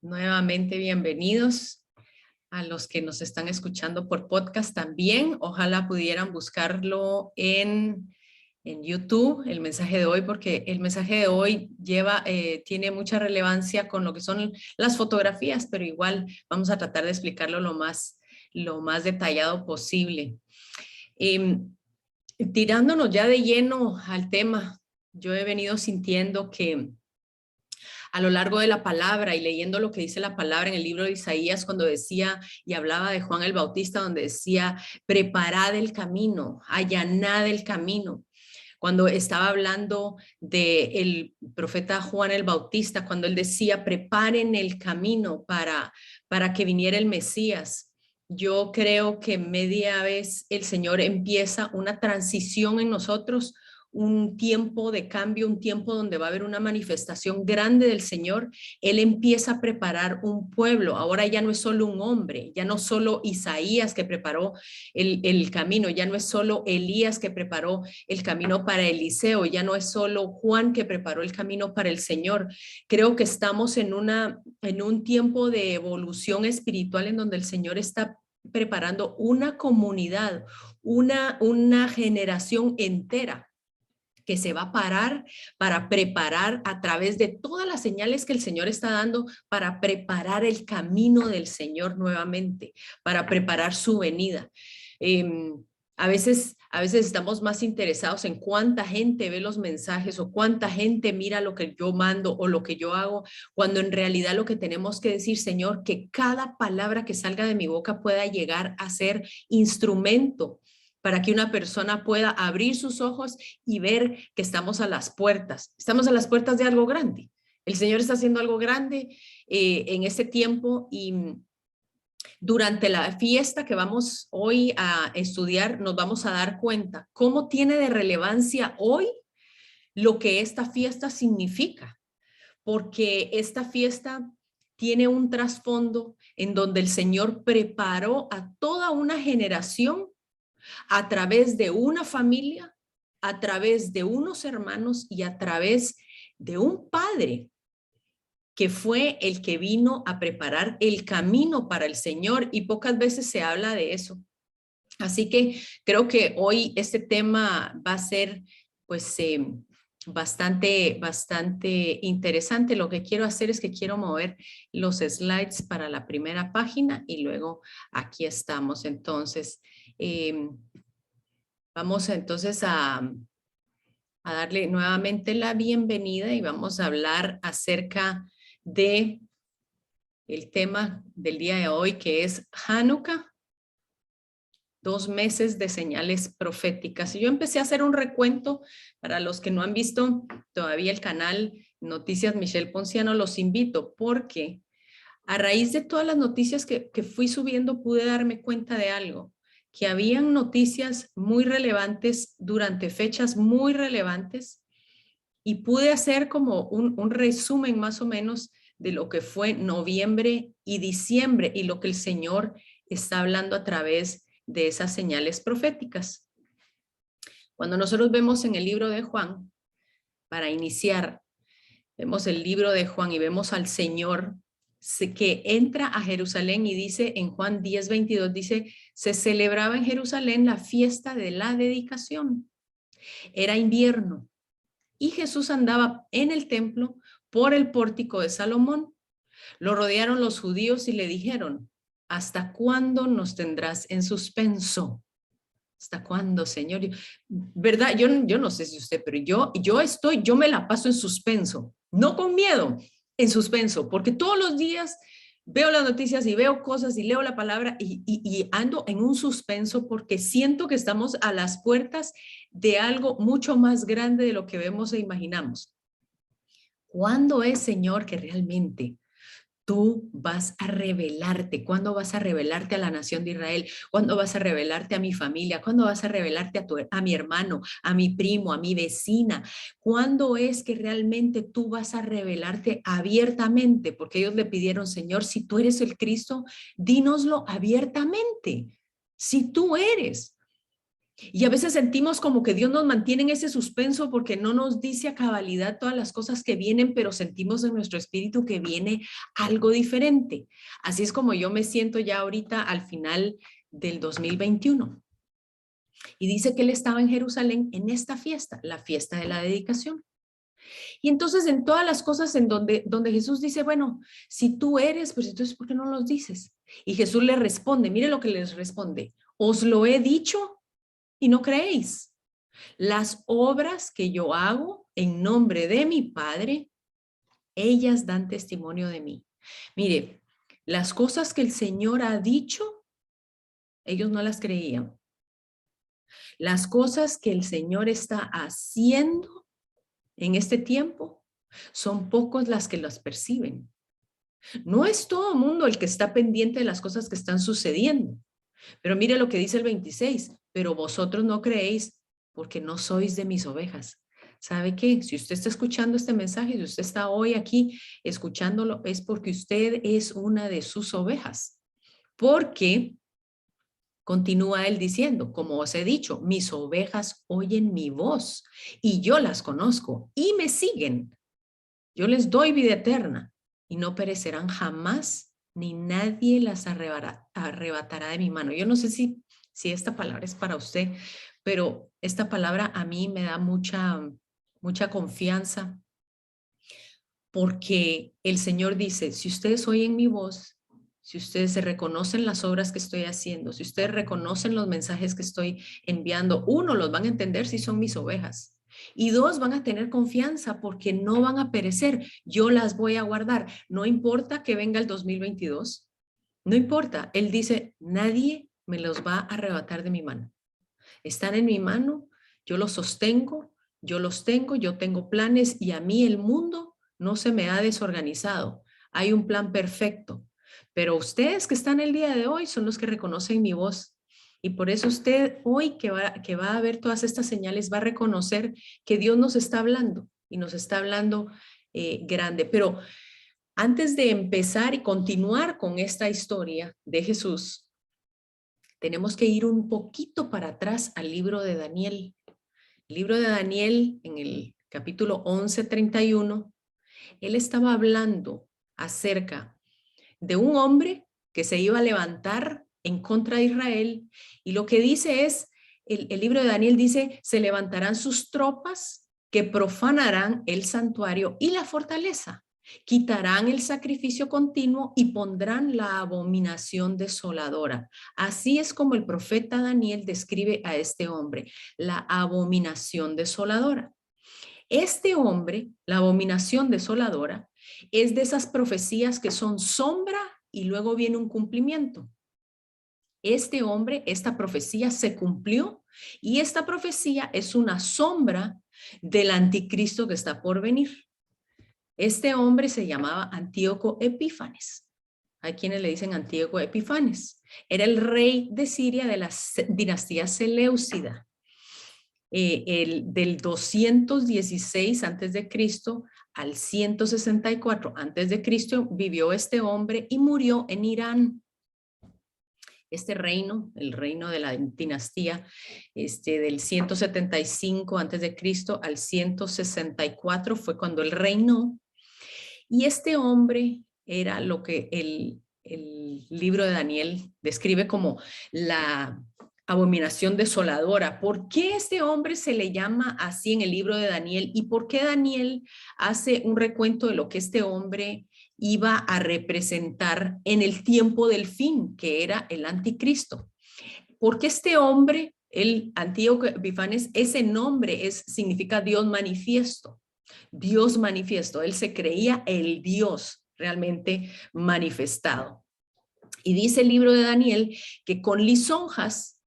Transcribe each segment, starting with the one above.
Nuevamente, bienvenidos a los que nos están escuchando por podcast también. Ojalá pudieran buscarlo en YouTube, el mensaje de hoy, porque el mensaje de hoy tiene mucha relevancia con lo que son las fotografías, pero igual vamos a tratar de explicarlo lo más detallado posible. Tirándonos ya de lleno al tema, yo he venido sintiendo que a lo largo de la palabra y leyendo lo que dice la palabra en el libro de Isaías, cuando decía y hablaba de Juan el Bautista, donde decía, preparad el camino, allanad el camino. Cuando estaba hablando del profeta Juan el Bautista, cuando él decía, preparen el camino para que viniera el Mesías. Yo creo que media vez el Señor empieza una transición en nosotros, un tiempo de cambio, un tiempo donde va a haber una manifestación grande del Señor. Él empieza a preparar un pueblo. Ahora ya no es solo un hombre, ya no solo Isaías que preparó el camino, ya no es solo Elías que preparó el camino para Eliseo, ya no es solo Juan que preparó el camino para el Señor. Creo que estamos en un tiempo de evolución espiritual en donde el Señor está preparando una comunidad, una generación entera que se va a parar para preparar a través de todas las señales que el Señor está dando para preparar el camino del Señor nuevamente, para preparar su venida. A veces estamos más interesados en cuánta gente ve los mensajes o cuánta gente mira lo que yo mando o lo que yo hago, cuando en realidad lo que tenemos que decir, Señor, que cada palabra que salga de mi boca pueda llegar a ser instrumento para que una persona pueda abrir sus ojos y ver que estamos a las puertas. Estamos a las puertas de algo grande. El Señor está haciendo algo grande en este tiempo y durante la fiesta que vamos hoy a estudiar nos vamos a dar cuenta cómo tiene de relevancia hoy lo que esta fiesta significa, porque esta fiesta tiene un trasfondo en donde el Señor preparó a toda una generación a través de una familia, a través de unos hermanos y a través de un padre que fue el que vino a preparar el camino para el Señor, y pocas veces se habla de eso. Así que creo que hoy este tema va a ser pues bastante interesante. Lo que quiero hacer es que quiero mover los slides para la primera página y luego aquí estamos. Entonces, vamos entonces a darle nuevamente la bienvenida y vamos a hablar acerca de el tema del día de hoy, que es Hanukkah, 2 meses de señales proféticas. Y yo empecé a hacer un recuento para los que no han visto todavía el canal Noticias Michelle Ponciano, los invito porque a raíz de todas las noticias que fui subiendo pude darme cuenta de algo, que habían noticias muy relevantes durante fechas muy relevantes y pude hacer como un resumen más o menos de lo que fue noviembre y diciembre y lo que el Señor está hablando a través de esas señales proféticas. Cuando nosotros vemos en el libro de Juan, para iniciar, vemos el libro de Juan y vemos al Señor que entra a Jerusalén y dice en Juan 10:22, dice, se celebraba en Jerusalén la fiesta de la dedicación. Era invierno y Jesús andaba en el templo por el pórtico de Salomón. Lo rodearon los judíos y le dijeron, ¿hasta cuándo nos tendrás en suspenso? ¿Hasta cuándo, Señor? ¿Verdad? Yo no sé si usted, pero yo me la paso en suspenso, no con miedo, en suspenso, porque todos los días veo las noticias y veo cosas y leo la palabra y ando en un suspenso porque siento que estamos a las puertas de algo mucho más grande de lo que vemos e imaginamos. ¿Cuándo es, Señor, que realmente tú vas a revelarte? ¿Cuándo vas a revelarte a la nación de Israel? ¿Cuándo vas a revelarte a mi familia? ¿Cuándo vas a revelarte a mi hermano, a mi primo, a mi vecina? ¿Cuándo es que realmente tú vas a revelarte abiertamente? Porque ellos le pidieron, Señor, si tú eres el Cristo, dínoslo abiertamente. Si tú eres. Y a veces sentimos como que Dios nos mantiene en ese suspenso porque no nos dice a cabalidad todas las cosas que vienen, pero sentimos en nuestro espíritu que viene algo diferente. Así es como yo me siento ya ahorita al final del 2021. Y dice que él estaba en Jerusalén en esta fiesta, la fiesta de la dedicación. Y entonces en todas las cosas en donde Jesús dice, bueno, si tú eres, pues entonces ¿por qué no los dices? Y Jesús le responde, mire lo que les responde, os lo he dicho y no creéis. Las obras que yo hago en nombre de mi Padre, ellas dan testimonio de mí. Mire, las cosas que el Señor ha dicho, ellos no las creían. Las cosas que el Señor está haciendo en este tiempo, son pocos las que las perciben. No es todo el mundo el que está pendiente de las cosas que están sucediendo. Pero mire lo que dice el 26, pero vosotros no creéis porque no sois de mis ovejas. ¿Sabe qué? Si usted está escuchando este mensaje, si usted está hoy aquí escuchándolo, es porque usted es una de sus ovejas. Porque, continúa él diciendo, como os he dicho, mis ovejas oyen mi voz y yo las conozco y me siguen. Yo les doy vida eterna y no perecerán jamás, ni nadie las arrebatará de mi mano. Yo no sé si esta palabra es para usted, pero esta palabra a mí me da mucha confianza porque el Señor dice, si ustedes oyen mi voz, si ustedes se reconocen las obras que estoy haciendo, si ustedes reconocen los mensajes que estoy enviando, uno, los van a entender si son mis ovejas. Y dos, van a tener confianza porque no van a perecer. Yo las voy a guardar. No importa que venga el 2022. No importa. Él dice, nadie me los va a arrebatar de mi mano. Están en mi mano, yo los sostengo, yo los tengo, yo tengo planes y a mí el mundo no se me ha desorganizado. Hay un plan perfecto. Pero ustedes que están el día de hoy son los que reconocen mi voz. Y por eso usted hoy que va a ver todas estas señales va a reconocer que Dios nos está hablando y nos está hablando grande. Pero antes de empezar y continuar con esta historia de Jesús, tenemos que ir un poquito para atrás al libro de Daniel. El libro de Daniel, en el capítulo 11:31, él estaba hablando acerca de un hombre que se iba a levantar en contra de Israel. Y lo que dice es, el libro de Daniel dice, se levantarán sus tropas que profanarán el santuario y la fortaleza. Quitarán el sacrificio continuo y pondrán la abominación desoladora. Así es como el profeta Daniel describe a este hombre, la abominación desoladora. Este hombre, la abominación desoladora, es de esas profecías que son sombra y luego viene un cumplimiento. Este hombre, esta profecía se cumplió y esta profecía es una sombra del anticristo que está por venir. Este hombre se llamaba Antíoco Epífanes. Hay quienes le dicen Antíoco Epífanes. Era el rey de Siria de la dinastía Seleucida. Del 216 antes de Cristo al 164 antes de Cristo vivió este hombre y murió en Irán. Este reino, el reino de la dinastía, del 175 antes de Cristo al 164 fue cuando él reinó. Y este hombre era lo que el libro de Daniel describe como la abominación desoladora. ¿Por qué este hombre se le llama así en el libro de Daniel? ¿Y por qué Daniel hace un recuento de lo que este hombre iba a representar en el tiempo del fin, que era el anticristo? Porque este hombre, el Antíoco Epifanes, ese nombre significa Dios manifiesto. Dios manifiesto, él se creía el Dios realmente manifestado. Y dice el libro de Daniel que con lisonjas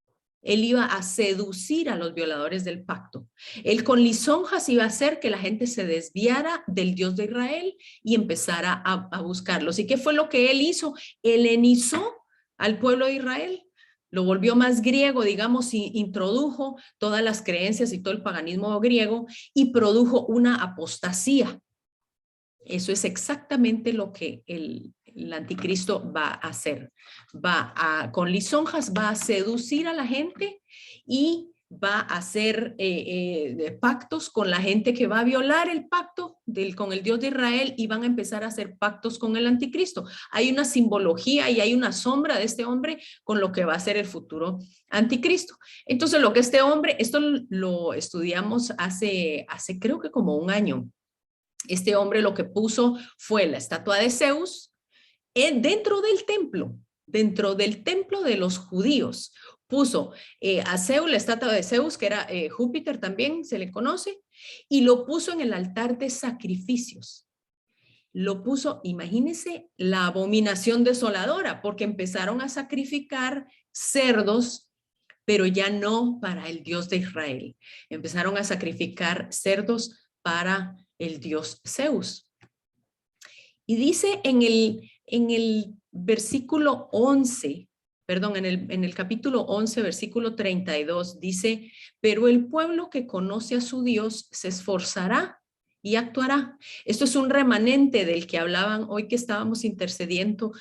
él iba a seducir a los violadores del pacto. Él con lisonjas iba a hacer que la gente se desviara del Dios de Israel y empezara a buscarlos. ¿Y qué fue lo que él hizo? Helenizó al pueblo de Israel. Lo volvió más griego, digamos, y introdujo todas las creencias y todo el paganismo griego y produjo una apostasía. Eso es exactamente lo que el anticristo va a hacer. Con lisonjas va a seducir a la gente y va a hacer pactos con la gente que va a violar el pacto con el Dios de Israel y van a empezar a hacer pactos con el anticristo. Hay una simbología y hay una sombra de este hombre con lo que va a ser el futuro anticristo. Entonces, lo que este hombre, esto lo estudiamos hace creo que como un año. Este hombre lo que puso fue la estatua de Zeus dentro del templo de los judíos. Puso a Zeus, la estatua de Zeus, que era Júpiter también, se le conoce, y lo puso en el altar de sacrificios. Lo puso, imagínense, la abominación desoladora, porque empezaron a sacrificar cerdos, pero ya no para el Dios de Israel. Empezaron a sacrificar cerdos para el Dios Zeus. Y dice en el versículo 11, perdón, en el capítulo 11, versículo 32, dice, pero el pueblo que conoce a su Dios se esforzará y actuará. Esto es un remanente del que hablaban hoy que estábamos intercediendo,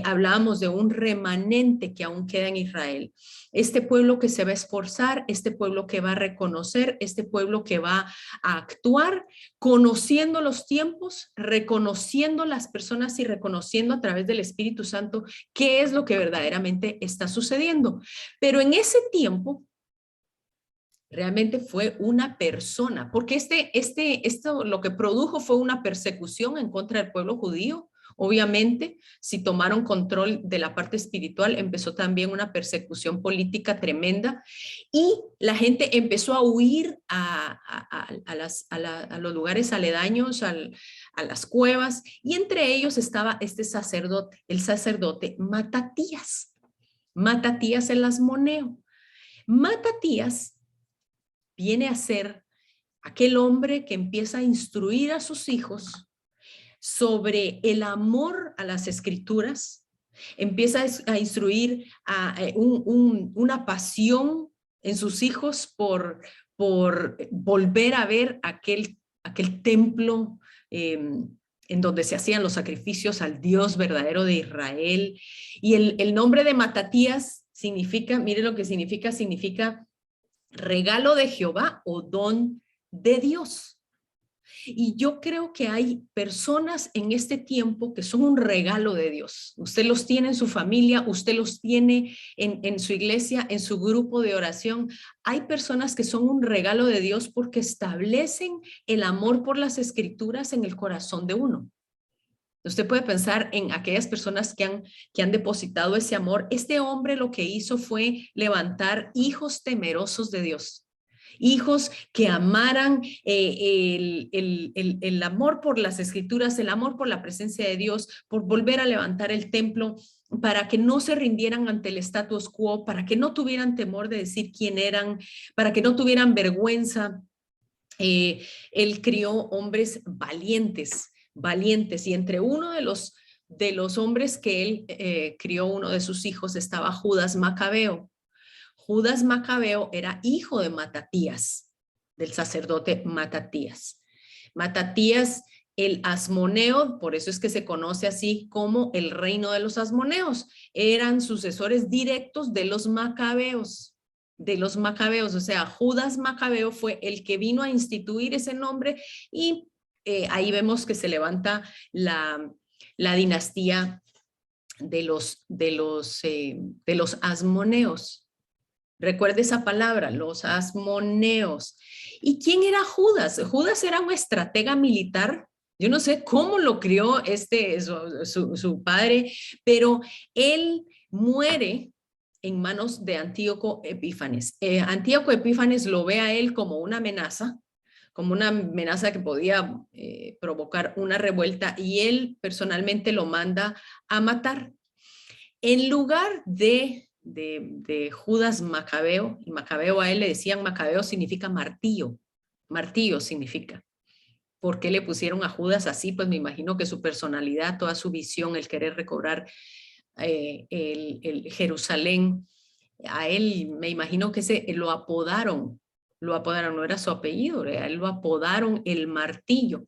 hablábamos de un remanente que aún queda en Israel. Este pueblo que se va a esforzar, este pueblo que va a reconocer, este pueblo que va a actuar, conociendo los tiempos, reconociendo las personas y reconociendo a través del Espíritu Santo qué es lo que verdaderamente está sucediendo. Pero en ese tiempo, realmente fue una persona, porque esto lo que produjo fue una persecución en contra del pueblo judío. Obviamente, si tomaron control de la parte espiritual, empezó también una persecución política tremenda y la gente empezó a huir a los lugares aledaños, a las cuevas, y entre ellos estaba este sacerdote, el sacerdote Matatías. Matatías el asmoneo. Matatías viene a ser aquel hombre que empieza a instruir a sus hijos sobre el amor a las escrituras, empieza a instruir una pasión en sus hijos por volver a ver aquel templo en donde se hacían los sacrificios al Dios verdadero de Israel. Y el nombre de Matatías significa, mire lo que significa regalo de Jehová o don de Dios. Y yo creo que hay personas en este tiempo que son un regalo de Dios. Usted los tiene en su familia, usted los tiene en su iglesia, en su grupo de oración. Hay personas que son un regalo de Dios porque establecen el amor por las escrituras en el corazón de uno. Usted puede pensar en aquellas personas que han depositado ese amor. Este hombre lo que hizo fue levantar hijos temerosos de Dios. Hijos que amaran el amor por las escrituras, el amor por la presencia de Dios, por volver a levantar el templo, para que no se rindieran ante el status quo, para que no tuvieran temor de decir quién eran, para que no tuvieran vergüenza. Él crió hombres valientes, y entre uno de los hombres que él crió, uno de sus hijos, estaba Judas Macabeo. Judas Macabeo era hijo de Matatías, del sacerdote Matatías. Matatías, el asmoneo, por eso es que se conoce así como el reino de los asmoneos, eran sucesores directos de los macabeos. O sea, Judas Macabeo fue el que vino a instituir ese nombre y ahí vemos que se levanta la dinastía de los asmoneos. Recuerde esa palabra, los asmoneos. ¿Y quién era Judas? Judas era un estratega militar. Yo no sé cómo lo crió su padre, pero él muere en manos de Antíoco Epífanes. Antíoco Epífanes lo ve a él como una amenaza que podía provocar una revuelta, y él personalmente lo manda a matar. En lugar de Judas Macabeo, y Macabeo a él le decían, Macabeo significa martillo significa. ¿Por qué le pusieron a Judas así? Pues me imagino que su personalidad, toda su visión, el querer recobrar el Jerusalén, a él me imagino que lo apodaron, no era su apellido, él lo apodaron el martillo.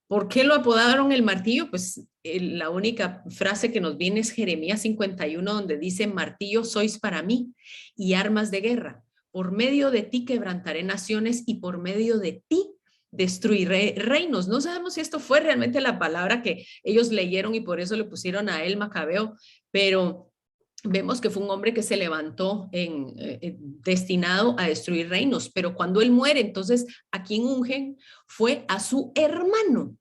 ¿Por qué lo apodaron el martillo? Pues la única frase que nos viene es Jeremías 51, donde dice, martillo sois para mí y armas de guerra. por medio de ti quebrantaré naciones y por medio de ti destruiré reinos. No sabemos si esto fue realmente la palabra que ellos leyeron y por eso le pusieron a él Macabeo, pero vemos que fue un hombre que se levantó destinado a destruir reinos, pero cuando él muere, entonces a quien ungen fue a su hermano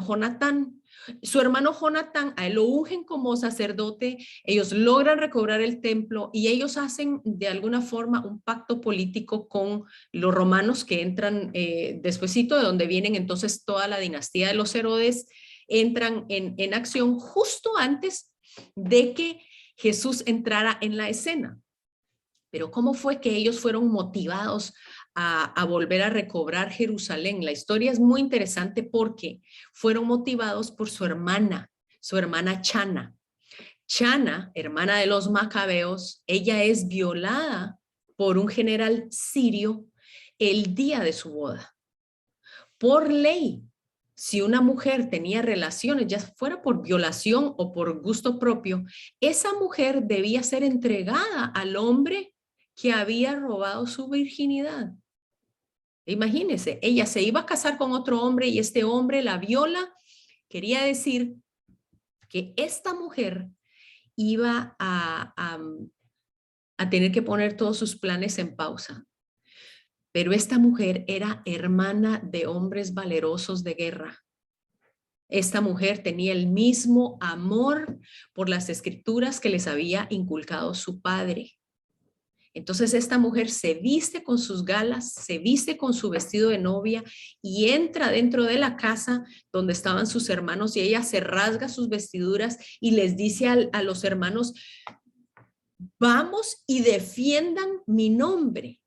Jonatán. Su hermano Jonatán, a él lo ungen como sacerdote, ellos logran recobrar el templo y ellos hacen de alguna forma un pacto político con los romanos que entran despuesito, de donde vienen entonces toda la dinastía de los Herodes, entran en acción justo antes de que Jesús entrara en la escena. Pero ¿cómo fue que ellos fueron motivados a volver a recobrar Jerusalén? La historia es muy interesante porque fueron motivados por su hermana Chana. Chana, hermana de los macabeos, ella es violada por un general sirio el día de su boda. Por ley, si una mujer tenía relaciones, ya fuera por violación o por gusto propio, esa mujer debía ser entregada al hombre que había robado su virginidad. Imagínense, ella se iba a casar con otro hombre y este hombre la viola. Quería decir que esta mujer iba a tener que poner todos sus planes en pausa. Pero esta mujer era hermana de hombres valerosos de guerra. Esta mujer tenía el mismo amor por las escrituras que les había inculcado su padre. Entonces esta mujer se viste con sus galas, se viste con su vestido de novia y entra dentro de la casa donde estaban sus hermanos y ella se rasga sus vestiduras y les dice a los hermanos, vamos y defiendan mi nombre.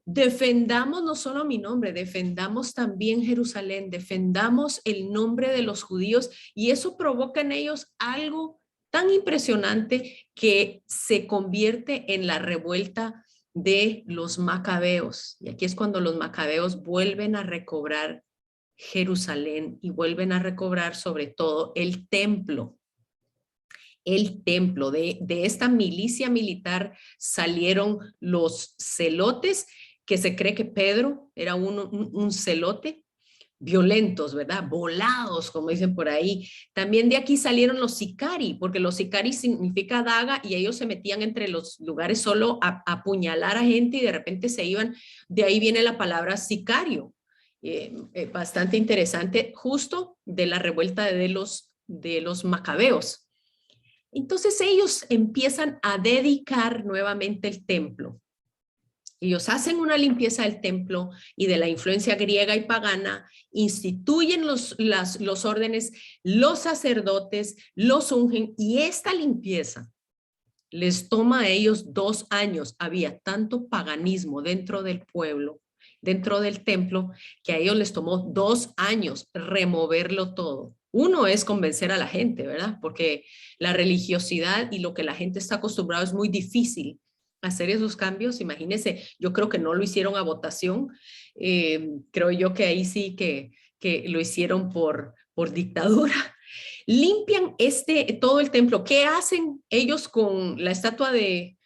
Defendamos no solo mi nombre, defendamos también Jerusalén, defendamos el nombre de los judíos y eso provoca en ellos algo tan impresionante que se convierte en la revuelta de los macabeos. Y aquí es cuando los macabeos vuelven a recobrar Jerusalén y vuelven a recobrar sobre todo el templo. El templo de esta milicia militar salieron los celotes, que se cree que Pedro era un celote, violentos, ¿verdad? Volados, como dicen por ahí. También de aquí salieron los sicari, porque los sicari significa daga y ellos se metían entre los lugares solo a apuñalar a gente y de repente se iban. De ahí viene la palabra sicario. Bastante interesante, justo de la revuelta de los macabeos. Entonces ellos empiezan a dedicar nuevamente el templo. Ellos hacen una limpieza del templo y de la influencia griega y pagana, instituyen los órdenes, los sacerdotes, los ungen y esta limpieza les toma a ellos 2 años. Había tanto paganismo dentro del pueblo, dentro del templo, que a ellos les tomó 2 años removerlo todo. Uno es convencer a la gente, ¿verdad? Porque la religiosidad y lo que la gente está acostumbrado es muy difícil hacer esos cambios. Imagínense, yo creo que no lo hicieron a votación. Creo yo que ahí sí que lo hicieron por dictadura. Limpian todo el templo. ¿Qué hacen ellos con la estatua de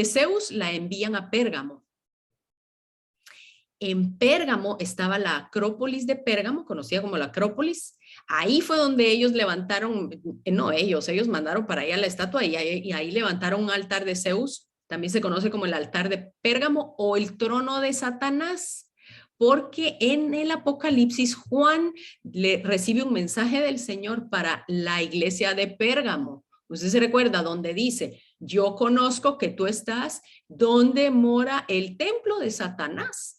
Zeus? La envían a Pérgamo. En Pérgamo estaba la Acrópolis de Pérgamo, conocida como la Acrópolis. Ahí fue donde ellos levantaron, no ellos mandaron para allá la estatua y ahí levantaron un altar de Zeus. También se conoce como el altar de Pérgamo o el trono de Satanás, porque en el Apocalipsis Juan recibe un mensaje del Señor para la iglesia de Pérgamo. Usted se recuerda donde dice, yo conozco que tú estás donde mora el templo de Satanás.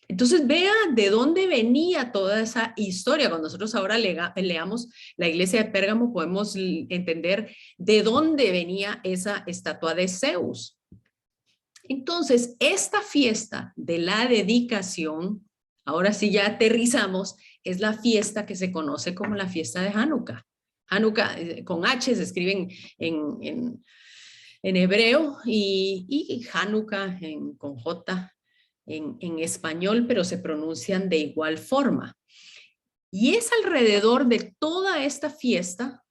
Entonces vea de dónde venía toda esa historia. Cuando nosotros ahora leamos la iglesia de Pérgamo, podemos entender de dónde venía esa estatua de Zeus. Entonces, esta fiesta de la dedicación, ahora sí ya aterrizamos, es la fiesta que se conoce como la fiesta de Hanukkah. Hanukkah con H se escriben en hebreo y Hanukkah con J en español, pero se pronuncian de igual forma. Y es alrededor de toda esta fiesta,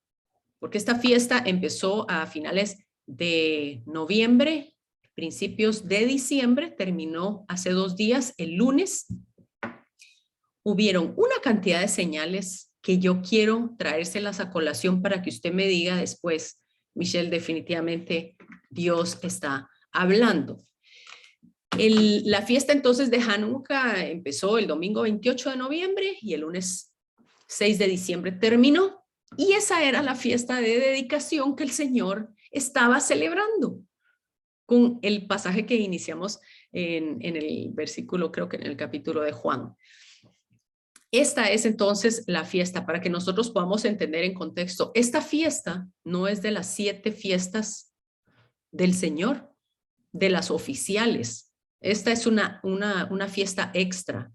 porque esta fiesta empezó a finales de noviembre, principios de diciembre, terminó hace 2 días, el lunes. Hubieron una cantidad de señales que yo quiero traérselas a colación para que usted me diga después, Michelle, definitivamente Dios está hablando. La fiesta entonces de Hanukkah empezó el domingo 28 de noviembre y el lunes 6 de diciembre terminó. Y esa era la fiesta de dedicación que el Señor estaba celebrando con el pasaje que iniciamos en el versículo, creo que en el capítulo de Juan. Esta es entonces la fiesta para que nosotros podamos entender en contexto. Esta fiesta no es de las 7 fiestas del Señor, de las oficiales. Esta es una fiesta extra,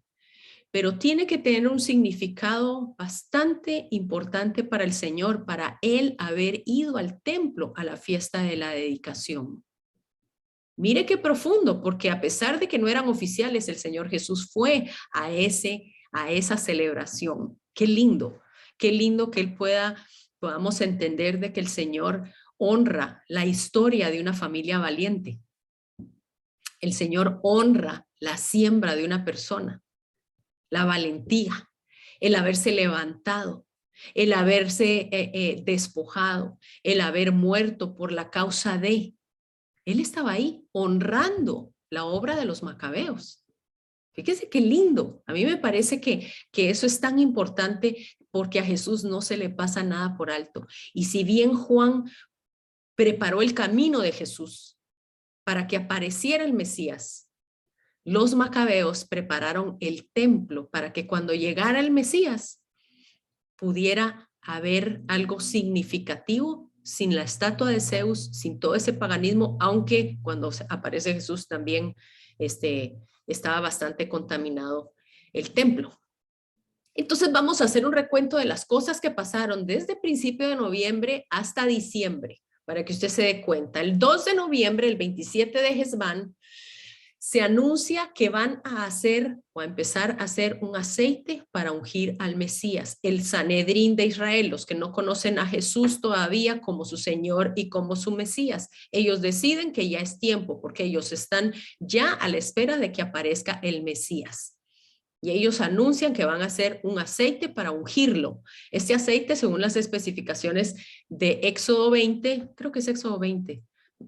pero tiene que tener un significado bastante importante para el Señor, para Él haber ido al templo a la fiesta de la dedicación. Mire qué profundo, porque a pesar de que no eran oficiales, el Señor Jesús fue a esa celebración. Qué lindo que Él podamos entender de que el Señor honra la historia de una familia valiente. El Señor honra la siembra de una persona, la valentía, el haberse levantado, el haberse despojado, el haber muerto por la causa de. Él estaba ahí honrando la obra de los macabeos. Fíjese qué lindo. A mí me parece que eso es tan importante porque a Jesús no se le pasa nada por alto. Y si bien Juan preparó el camino de Jesús para que apareciera el Mesías, los macabeos prepararon el templo para que cuando llegara el Mesías pudiera haber algo significativo sin la estatua de Zeus, sin todo ese paganismo, aunque cuando aparece Jesús también estaba bastante contaminado el templo. Entonces vamos a hacer un recuento de las cosas que pasaron desde principio de noviembre hasta diciembre, para que usted se dé cuenta. El 2 de noviembre, el 27 de Hesbán, se anuncia que van a hacer o a empezar a hacer un aceite para ungir al Mesías, el Sanedrín de Israel, los que no conocen a Jesús todavía como su Señor y como su Mesías. Ellos deciden que ya es tiempo porque ellos están ya a la espera de que aparezca el Mesías. Y ellos anuncian que van a hacer un aceite para ungirlo. Este aceite, según las especificaciones de Éxodo 20, creo que es Éxodo 20,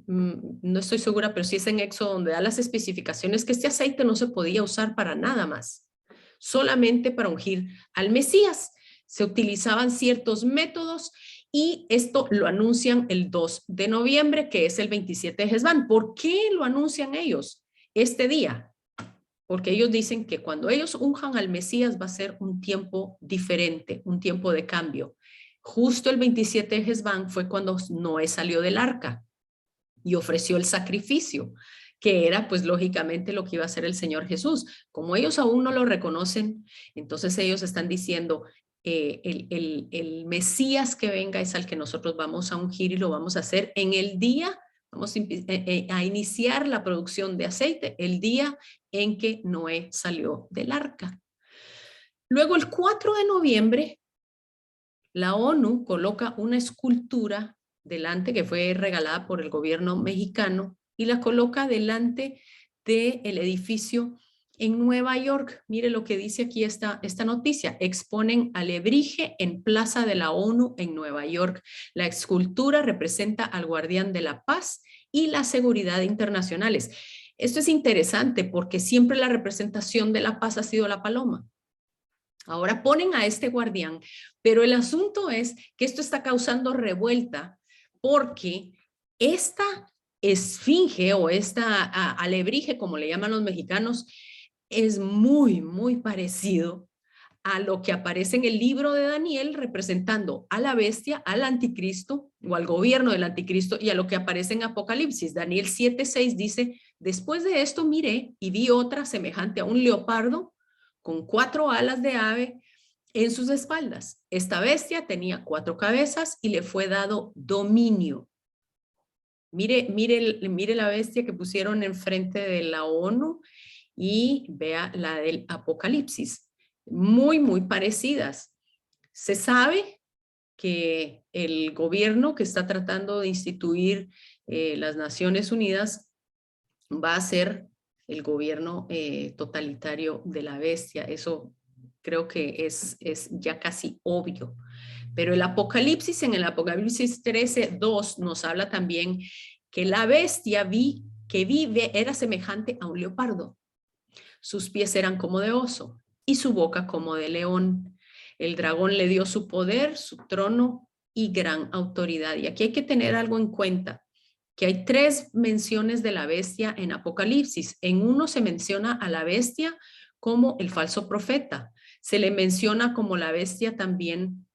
no estoy segura, pero sí es en Éxodo donde da las especificaciones que este aceite no se podía usar para nada más, solamente para ungir al Mesías. Se utilizaban ciertos métodos y esto lo anuncian el 2 de noviembre, que es el 27 de Hesbán. ¿Por qué lo anuncian ellos este día? Porque ellos dicen que cuando ellos unjan al Mesías va a ser un tiempo diferente, un tiempo de cambio. Justo el 27 de Hesbán fue cuando Noé salió del arca y ofreció el sacrificio, que era pues lógicamente lo que iba a hacer el Señor Jesús. Como ellos aún no lo reconocen, entonces ellos están diciendo, el Mesías que venga es al que nosotros vamos a ungir y lo vamos a hacer en el día. Vamos a iniciar la producción de aceite el día en que Noé salió del arca. Luego, el 4 de noviembre, la ONU coloca una escultura delante, que fue regalada por el gobierno mexicano, y la coloca delante del edificio en Nueva York. Mire lo que dice aquí esta noticia. Exponen alebrije en Plaza de la ONU en Nueva York. La escultura representa al guardián de la paz y la seguridad internacionales. Esto es interesante porque siempre la representación de la paz ha sido la paloma. Ahora ponen a este guardián, pero el asunto es que esto está causando revuelta porque esta esfinge o esta alebrije, como le llaman los mexicanos, es muy, muy parecido a lo que aparece en el libro de Daniel representando a la bestia, al anticristo o al gobierno del anticristo y a lo que aparece en Apocalipsis. Daniel 7:6 dice, después de esto miré y vi otra semejante a un leopardo con 4 alas de ave en sus espaldas. Esta bestia tenía 4 cabezas y le fue dado dominio. Mire la bestia que pusieron enfrente de la ONU y vea la del Apocalipsis. Muy, muy parecidas. Se sabe que el gobierno que está tratando de instituir las Naciones Unidas va a ser el gobierno totalitario de la bestia. Eso creo que es ya casi obvio. Pero el Apocalipsis, en el Apocalipsis 13:2 nos habla también que la bestia que vive era semejante a un leopardo. Sus pies eran como de oso y su boca como de león. El dragón le dio su poder, su trono y gran autoridad. Y aquí hay que tener algo en cuenta, que hay 3 menciones de la bestia en Apocalipsis. En uno se menciona a la bestia como el falso profeta. Se le menciona como la bestia también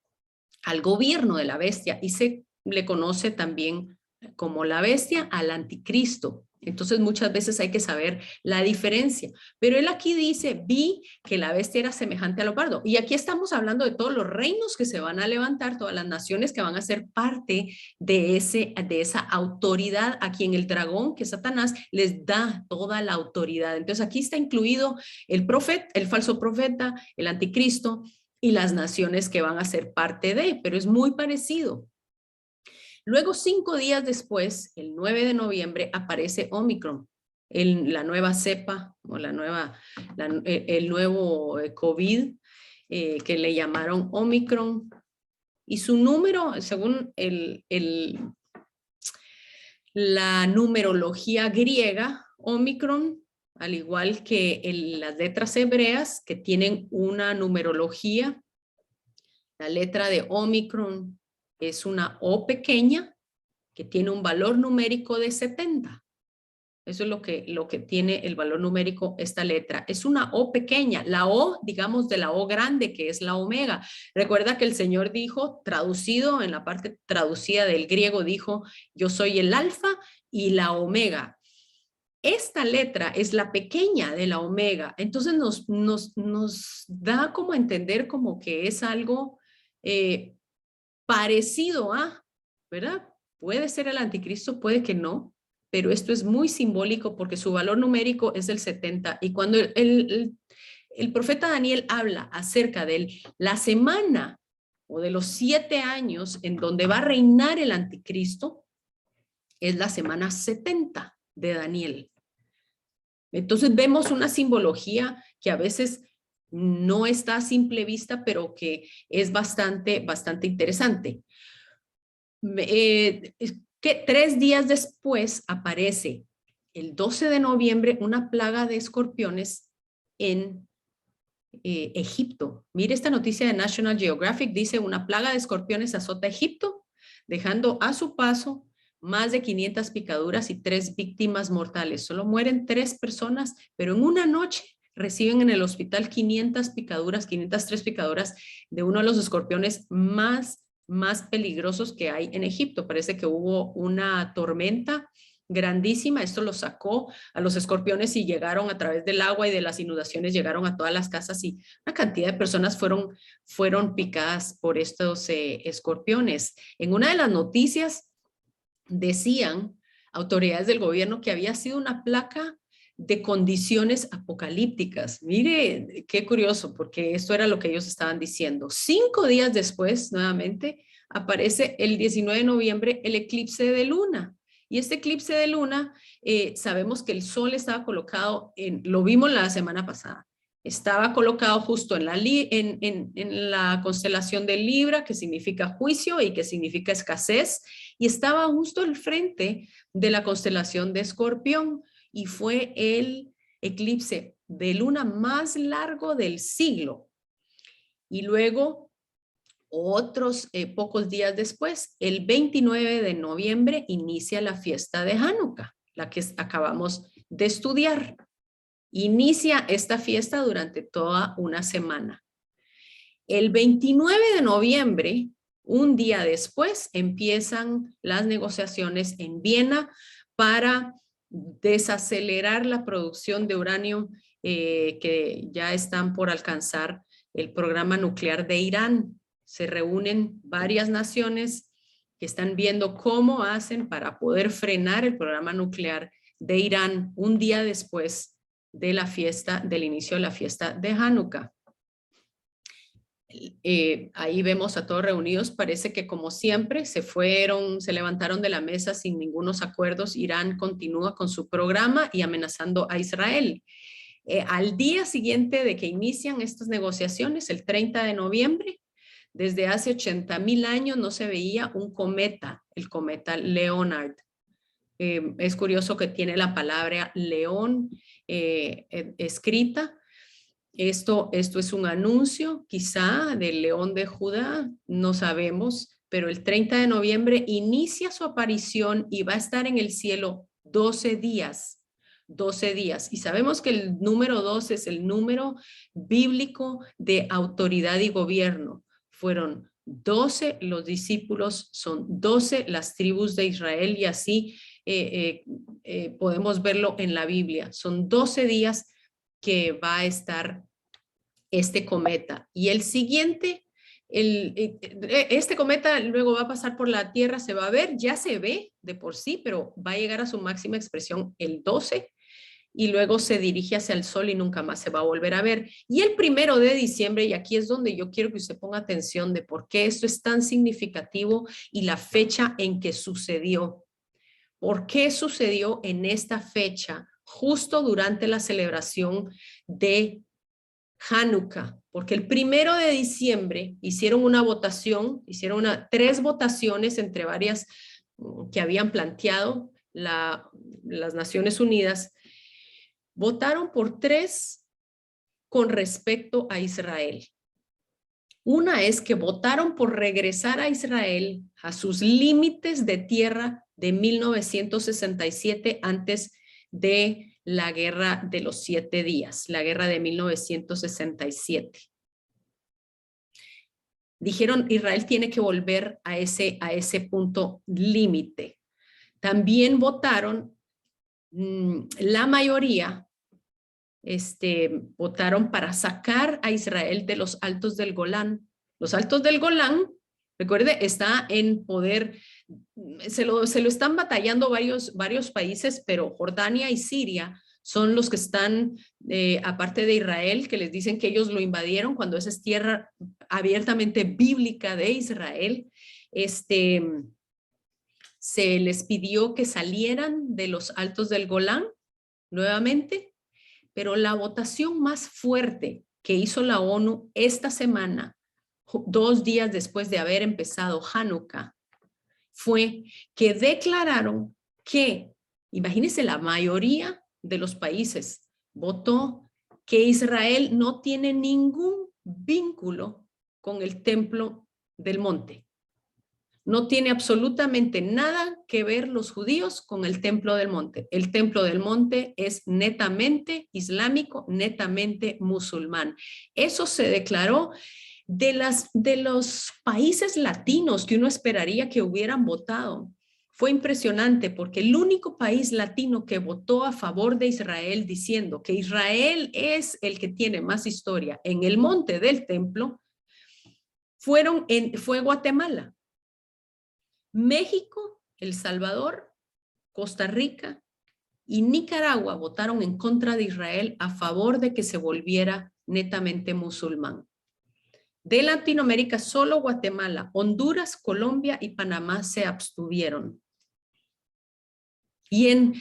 al gobierno de la bestia y se le conoce también como la bestia al anticristo. Entonces muchas veces hay que saber la diferencia. Pero él aquí dice, vi que la bestia era semejante al leopardo. Y aquí estamos hablando de todos los reinos que se van a levantar, todas las naciones que van a ser parte de esa autoridad a quien el dragón, que es Satanás, les da toda la autoridad. Entonces aquí está incluido el profeta, el falso profeta, el anticristo y las naciones que van a ser parte de, pero es muy parecido. Luego, 5 días después, el 9 de noviembre, aparece Omicron, la nueva cepa o el nuevo COVID que le llamaron Omicron. Y su número, según la numerología griega, Omicron, al igual que las letras hebreas que tienen una numerología, la letra de Omicron es una O pequeña que tiene un valor numérico de 70. Eso es lo que tiene el valor numérico esta letra. Es una O pequeña, la O, digamos, de la O grande, que es la omega. Recuerda que el Señor dijo, traducido, en la parte traducida del griego, dijo, yo soy el alfa y la omega. Esta letra es la pequeña de la omega. Entonces nos da como a entender como que es algo parecido a, ¿verdad? Puede ser el anticristo, puede que no, pero esto es muy simbólico porque su valor numérico es el 70. Y cuando el profeta Daniel habla acerca de la semana o de los 7 años en donde va a reinar el anticristo, es la semana 70 de Daniel. Entonces vemos una simbología que a veces no está a simple vista, pero que es bastante interesante. Que 3 días después aparece el 12 de noviembre una plaga de escorpiones en Egipto. Mire esta noticia de National Geographic, dice una plaga de escorpiones azota Egipto, dejando a su paso más de 500 picaduras y 3 víctimas mortales. Solo mueren 3 personas, pero en una noche reciben en el hospital 503 picaduras de uno de los escorpiones más peligrosos que hay en Egipto. Parece que hubo una tormenta grandísima, esto lo sacó a los escorpiones y llegaron a través del agua y de las inundaciones, llegaron a todas las casas y una cantidad de personas fueron picadas por estos escorpiones. En una de las noticias decían autoridades del gobierno que había sido una placa de condiciones apocalípticas. Mire, qué curioso, porque esto era lo que ellos estaban diciendo. 5 días después, nuevamente, aparece el 19 de noviembre el eclipse de luna. Y este eclipse de luna, sabemos que el sol estaba colocado, lo vimos la semana pasada, estaba colocado justo en la constelación de Libra, que significa juicio y que significa escasez, y estaba justo al frente de la constelación de Escorpión, y fue el eclipse de luna más largo del siglo. Y luego, otros pocos días después, el 29 de noviembre, inicia la fiesta de Hanukkah, la que acabamos de estudiar. Inicia esta fiesta durante toda una semana. El 29 de noviembre, un día después, empiezan las negociaciones en Viena para desacelerar la producción de uranio que ya están por alcanzar el programa nuclear de Irán. Se reúnen varias naciones que están viendo cómo hacen para poder frenar el programa nuclear de Irán un día después de la fiesta, del inicio de la fiesta de Hanukkah. Ahí vemos a todos reunidos. Parece que como siempre se levantaron de la mesa sin ningunos acuerdos. Irán continúa con su programa y amenazando a Israel. Al día siguiente de que inician estas negociaciones, el 30 de noviembre, desde hace 80,000 años no se veía un cometa, el cometa Leonard. Es curioso que tiene la palabra león escrita. Esto es un anuncio quizá del león de Judá, no sabemos, pero el 30 de noviembre inicia su aparición y va a estar en el cielo 12 días. 12 días. Y sabemos que el número 12 es el número bíblico de autoridad y gobierno. Fueron 12 los discípulos, son 12 las tribus de Israel y así podemos verlo en la Biblia. Son 12 días que va a estar este cometa. Y el siguiente, este cometa luego va a pasar por la Tierra, se va a ver, ya se ve de por sí, pero va a llegar a su máxima expresión el 12 y luego se dirige hacia el Sol y nunca más se va a volver a ver. Y el 1 de diciembre, y aquí es donde yo quiero que usted ponga atención de por qué esto es tan significativo y la fecha en que sucedió. ¿Por qué sucedió en esta fecha, justo durante la celebración de Hanukkah? Porque el 1 de diciembre hicieron una votación, hicieron 3 votaciones entre varias que habían planteado las Naciones Unidas. Votaron por 3 con respecto a Israel. Una es que votaron por regresar a Israel a sus límites de tierra de 1967 antes de la guerra de los 7 días, la guerra de 1967. Dijeron, Israel tiene que volver a ese punto límite. También votaron, la mayoría, votaron para sacar a Israel de los altos del Golán. Los altos del Golán, recuerde, está en poder, se lo están batallando varios países, pero Jordania y Siria son los que están, aparte de Israel, que les dicen que ellos lo invadieron cuando esa es tierra abiertamente bíblica de Israel. Se les pidió que salieran de los altos del Golán nuevamente, pero la votación más fuerte que hizo la ONU esta semana, 2 días después de haber empezado Hanukkah, fue que declararon que, imagínense, la mayoría de los países votó que Israel no tiene ningún vínculo con el templo del monte. No tiene absolutamente nada que ver los judíos con el templo del monte. El templo del monte es netamente islámico, netamente musulmán. Eso se declaró de los países latinos que uno esperaría que hubieran votado. Fue impresionante porque el único país latino que votó a favor de Israel diciendo que Israel es el que tiene más historia en el monte del templo fue Guatemala. México, El Salvador, Costa Rica y Nicaragua votaron en contra de Israel a favor de que se volviera netamente musulmán. De Latinoamérica, solo Guatemala, Honduras, Colombia y Panamá se abstuvieron. Y en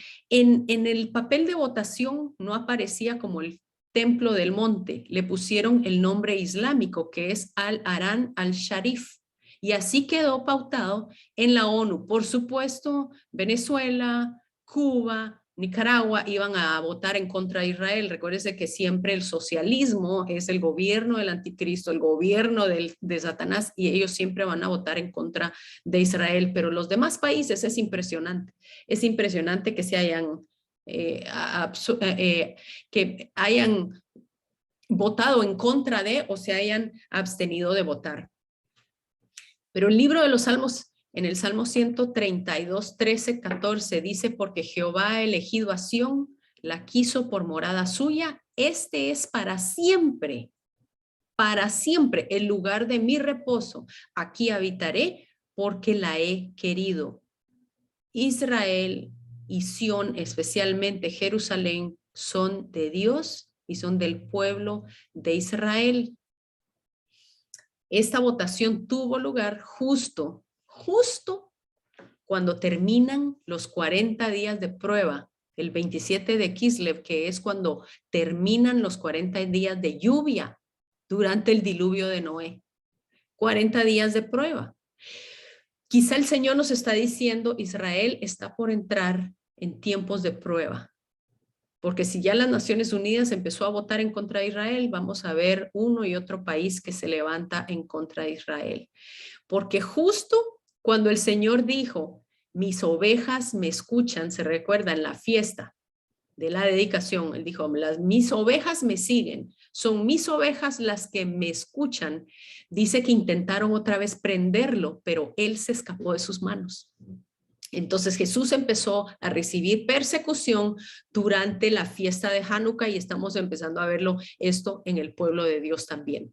el papel de votación no aparecía como el templo del monte, le pusieron el nombre islámico que es Al-Haram al-Sharif. Y así quedó pautado en la ONU. Por supuesto, Venezuela, Cuba, Nicaragua iban a votar en contra de Israel. Recuérdese que siempre el socialismo es el gobierno del anticristo, el gobierno de Satanás, y ellos siempre van a votar en contra de Israel. Pero los demás países es impresionante. Es impresionante que se hayan, que hayan votado en contra de o se hayan abstenido de votar. Pero el libro de los Salmos, en el Salmo 132, 13, 14, dice, porque Jehová ha elegido a Sión, la quiso por morada suya, este es para siempre el lugar de mi reposo. Aquí habitaré porque la he querido. Israel y Sión, especialmente Jerusalén, son de Dios y son del pueblo de Israel. Esta votación tuvo lugar justo cuando terminan los 40 días de prueba, el 27 de Kislev, que es cuando terminan los 40 días de lluvia durante el diluvio de Noé. 40 días de prueba. Quizá el Señor nos está diciendo, Israel está por entrar en tiempos de prueba. Porque si ya las Naciones Unidas empezó a votar en contra de Israel, vamos a ver uno y otro país que se levanta en contra de Israel. Porque justo cuando el Señor dijo, mis ovejas me escuchan, se recuerda en la fiesta de la dedicación, él dijo, mis ovejas me siguen, son mis ovejas las que me escuchan. Dice que intentaron otra vez prenderlo, pero él se escapó de sus manos. Entonces Jesús empezó a recibir persecución durante la fiesta de Hanukkah y estamos empezando a verlo esto en el pueblo de Dios también.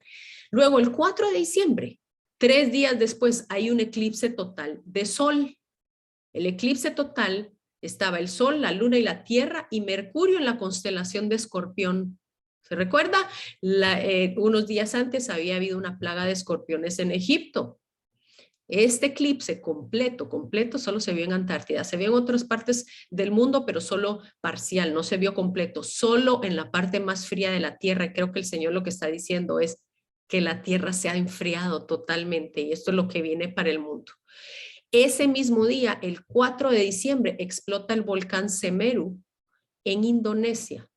Luego el 4 de diciembre, 3 días después, hay un eclipse total de sol. El eclipse total estaba el sol, la luna y la tierra y Mercurio en la constelación de Escorpión. ¿Se recuerda? Unos días antes había habido una plaga de escorpiones en Egipto. Este eclipse completo solo se vio en Antártida, se vio en otras partes del mundo, pero solo parcial, no se vio completo, solo en la parte más fría de la Tierra. Y creo que el Señor lo que está diciendo es que la Tierra se ha enfriado totalmente y esto es lo que viene para el mundo. Ese mismo día, el 4 de diciembre, explota el volcán Semeru en Indonesia.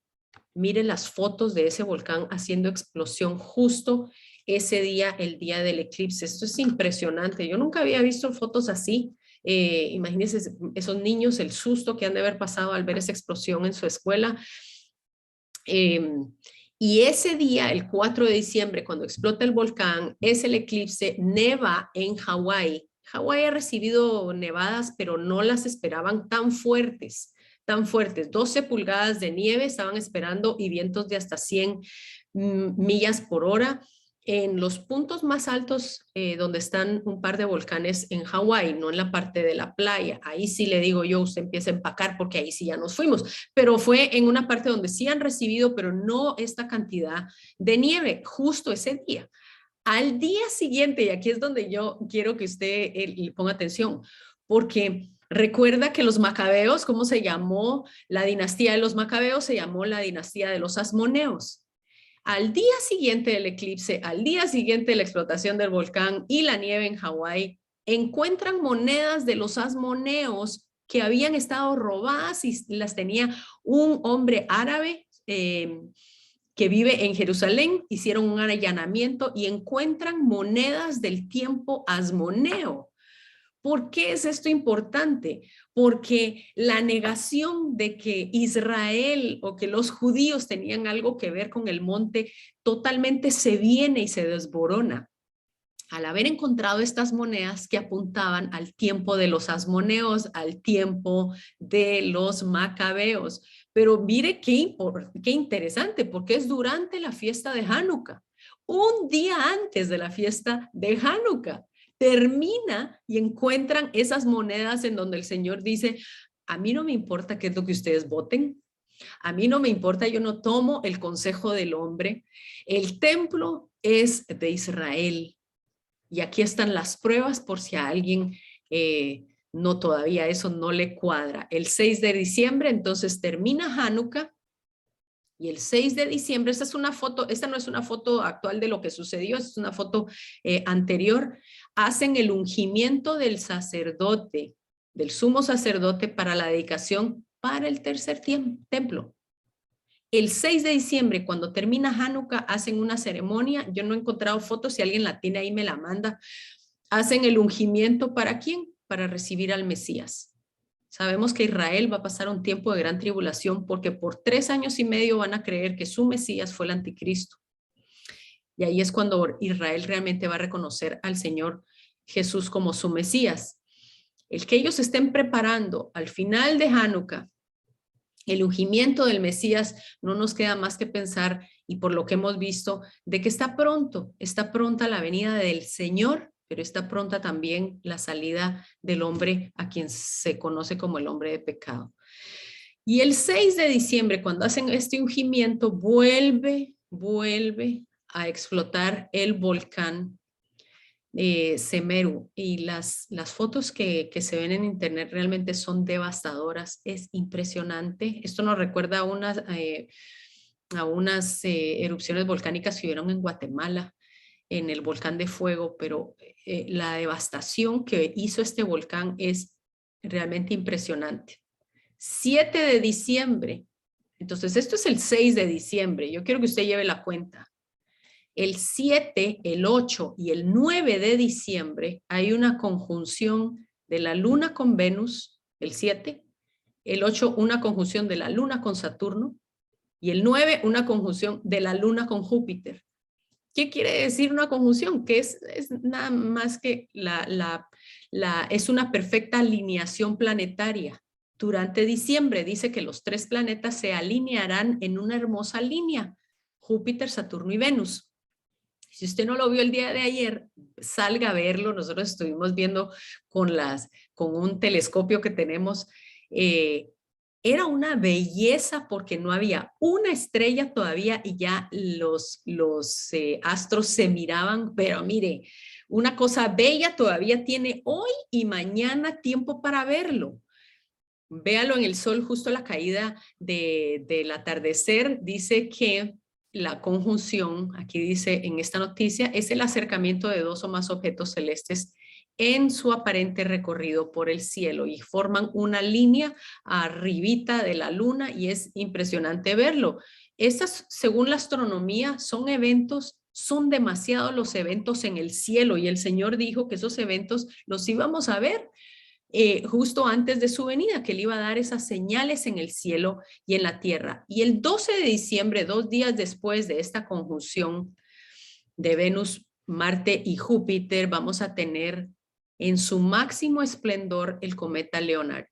Miren las fotos de ese volcán haciendo explosión justo ese día, el día del eclipse. Esto es impresionante. Yo nunca había visto fotos así. Imagínense esos niños, el susto que han de haber pasado al ver esa explosión en su escuela. Y ese día, el 4 de diciembre, cuando explota el volcán, es el eclipse, neva en Hawái. Hawái ha recibido nevadas, pero no las esperaban tan fuertes. 12 pulgadas de nieve estaban esperando y vientos de hasta 100 millas por hora en los puntos más altos donde están un par de volcanes en Hawái, no en la parte de la playa. Ahí sí le digo yo, usted empieza a empacar porque ahí sí ya nos fuimos, pero fue en una parte donde sí han recibido, pero no esta cantidad de nieve justo ese día. Al día siguiente, y aquí es donde yo quiero que usted le ponga atención, porque recuerda que los macabeos, ¿cómo se llamó la dinastía de los macabeos? Se llamó la dinastía de los asmoneos. Al día siguiente del eclipse, al día siguiente de la explotación del volcán y la nieve en Hawái, encuentran monedas de los asmoneos que habían estado robadas y las tenía un hombre árabe que vive en Jerusalén. Hicieron un allanamiento y encuentran monedas del tiempo asmoneo. ¿Por qué es esto importante? Porque la negación de que Israel o que los judíos tenían algo que ver con el monte totalmente se viene y se desborona al haber encontrado estas monedas que apuntaban al tiempo de los asmoneos, al tiempo de los macabeos. Pero mire qué interesante, porque es durante la fiesta de Hanukkah, un día antes de la fiesta de Hanukkah. Termina y encuentran esas monedas en donde el Señor dice, a mí no me importa qué es lo que ustedes voten, a mí no me importa, yo no tomo el consejo del hombre, el templo es de Israel. Y aquí están las pruebas por si a alguien no todavía eso no le cuadra. El 6 de diciembre entonces termina Hanukkah. Y el 6 de diciembre, esta es una foto, esta no es una foto actual de lo que sucedió, es una foto anterior, hacen el ungimiento del sacerdote, del sumo sacerdote para la dedicación para el tercer templo. El 6 de diciembre, cuando termina Hanukkah, hacen una ceremonia, yo no he encontrado fotos, si alguien la tiene ahí me la manda, hacen el ungimiento ¿para quién? Para recibir al Mesías. Sabemos que Israel va a pasar un tiempo de gran tribulación porque por 3 años y medio van a creer que su Mesías fue el anticristo. Y ahí es cuando Israel realmente va a reconocer al Señor Jesús como su Mesías. El que ellos estén preparando al final de Hanukkah el ungimiento del Mesías, no nos queda más que pensar, y por lo que hemos visto, de que está pronta la venida del Señor, pero está pronta también la salida del hombre a quien se conoce como el hombre de pecado. Y el 6 de diciembre, cuando hacen este ungimiento, vuelve a explotar el volcán Semeru, y las fotos que se ven en internet realmente son devastadoras. Es impresionante. Esto nos recuerda a unas erupciones volcánicas que hubieron en Guatemala, en el volcán de Fuego, pero la devastación que hizo este volcán es realmente impresionante. 7 de diciembre. Entonces, esto es el 6 de diciembre. Yo quiero que usted lleve la cuenta. El 7, el 8 y el 9 de diciembre hay una conjunción de la Luna con Venus, el 7, el 8 una conjunción de la Luna con Saturno y el 9 una conjunción de la Luna con Júpiter. ¿Qué quiere decir una conjunción? Que es nada más que es una perfecta alineación planetaria. Durante diciembre dice que los 3 planetas se alinearán en una hermosa línea, Júpiter, Saturno y Venus. Si usted no lo vio el día de ayer, salga a verlo. Nosotros estuvimos viendo con un telescopio que tenemos. Era una belleza porque no había una estrella todavía y ya los astros se miraban, pero mire, una cosa bella, todavía tiene hoy y mañana tiempo para verlo. Véalo en el sol, justo a la caída del atardecer, dice que la conjunción, aquí dice en esta noticia, es el acercamiento de 2 o más objetos celestes en su aparente recorrido por el cielo y forman una línea arribita de la luna y es impresionante verlo. Estas, según la astronomía, son eventos, son demasiados los eventos en el cielo y el Señor dijo que esos eventos los íbamos a ver justo antes de su venida, que le iba a dar esas señales en el cielo y en la tierra. Y el 12 de diciembre, 2 días después de esta conjunción de Venus, Marte y Júpiter, vamos a tener en su máximo esplendor el cometa Leonard.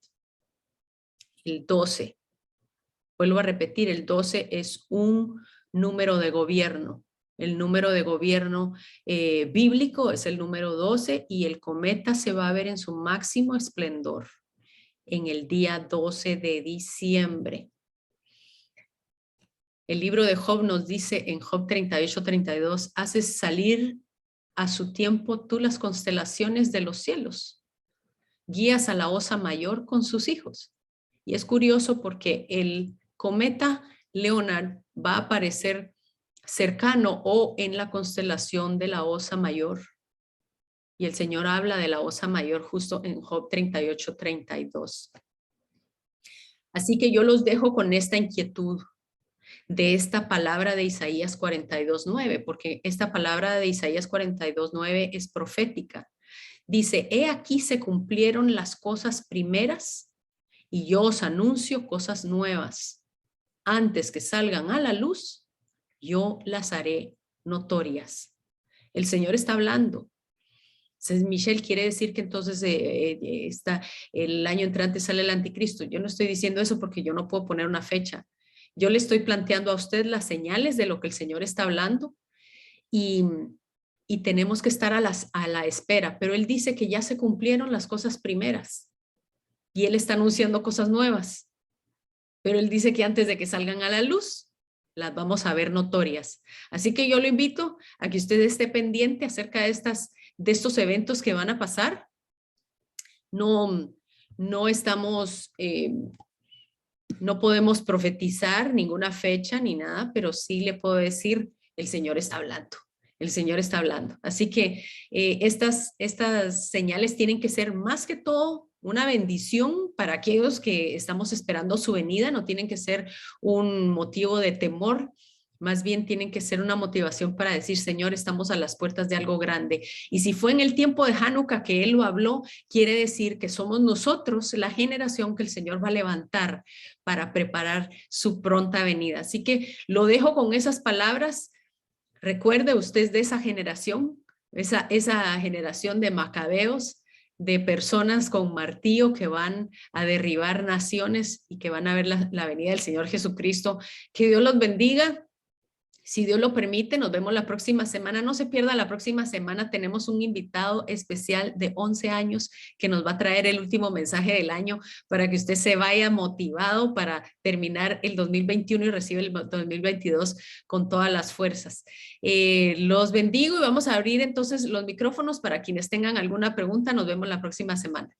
El 12. Vuelvo a repetir, el 12 es un número de gobierno. El número de gobierno bíblico es el número 12 y el cometa se va a ver en su máximo esplendor en el día 12 de diciembre. El libro de Job nos dice en Job 38-32, haces salir a su tiempo tú las constelaciones de los cielos, guías a la Osa Mayor con sus hijos. Y es curioso porque el cometa Leonard va a aparecer cercano o en la constelación de la Osa Mayor. Y el Señor habla de la Osa Mayor justo en Job 38-32. Así que yo los dejo con esta inquietud de esta palabra de Isaías 42:9, porque esta palabra de Isaías 42:9 es profética. Dice, he aquí se cumplieron las cosas primeras y yo os anuncio cosas nuevas. Antes que salgan a la luz, yo las haré notorias. El Señor está hablando. Entonces, Michelle, quiere decir que entonces el año entrante sale el anticristo. Yo no estoy diciendo eso porque yo no puedo poner una fecha. Yo le estoy planteando a usted las señales de lo que el Señor está hablando y tenemos que estar a la espera. Pero Él dice que ya se cumplieron las cosas primeras y Él está anunciando cosas nuevas. Pero Él dice que antes de que salgan a la luz, las vamos a ver notorias. Así que yo lo invito a que usted esté pendiente acerca de estos eventos que van a pasar. No estamos, no podemos profetizar ninguna fecha ni nada, pero sí le puedo decir, el Señor está hablando. El Señor está hablando. Así que estas señales tienen que ser más que todo una bendición para aquellos que estamos esperando su venida. No tienen que ser un motivo de temor. Más bien tienen que ser una motivación para decir, Señor, estamos a las puertas de algo grande. Y si fue en el tiempo de Hanukkah que Él lo habló, quiere decir que somos nosotros la generación que el Señor va a levantar para preparar su pronta venida. Así que lo dejo con esas palabras. Recuerde, usted es de esa generación, esa generación de macabeos, de personas con martillo que van a derribar naciones y que van a ver la venida del Señor Jesucristo. Que Dios los bendiga. Si Dios lo permite, nos vemos la próxima semana. No se pierda, la próxima semana tenemos un invitado especial de 11 años que nos va a traer el último mensaje del año para que usted se vaya motivado para terminar el 2021 y recibe el 2022 con todas las fuerzas. Los bendigo y vamos a abrir entonces los micrófonos para quienes tengan alguna pregunta. Nos vemos la próxima semana.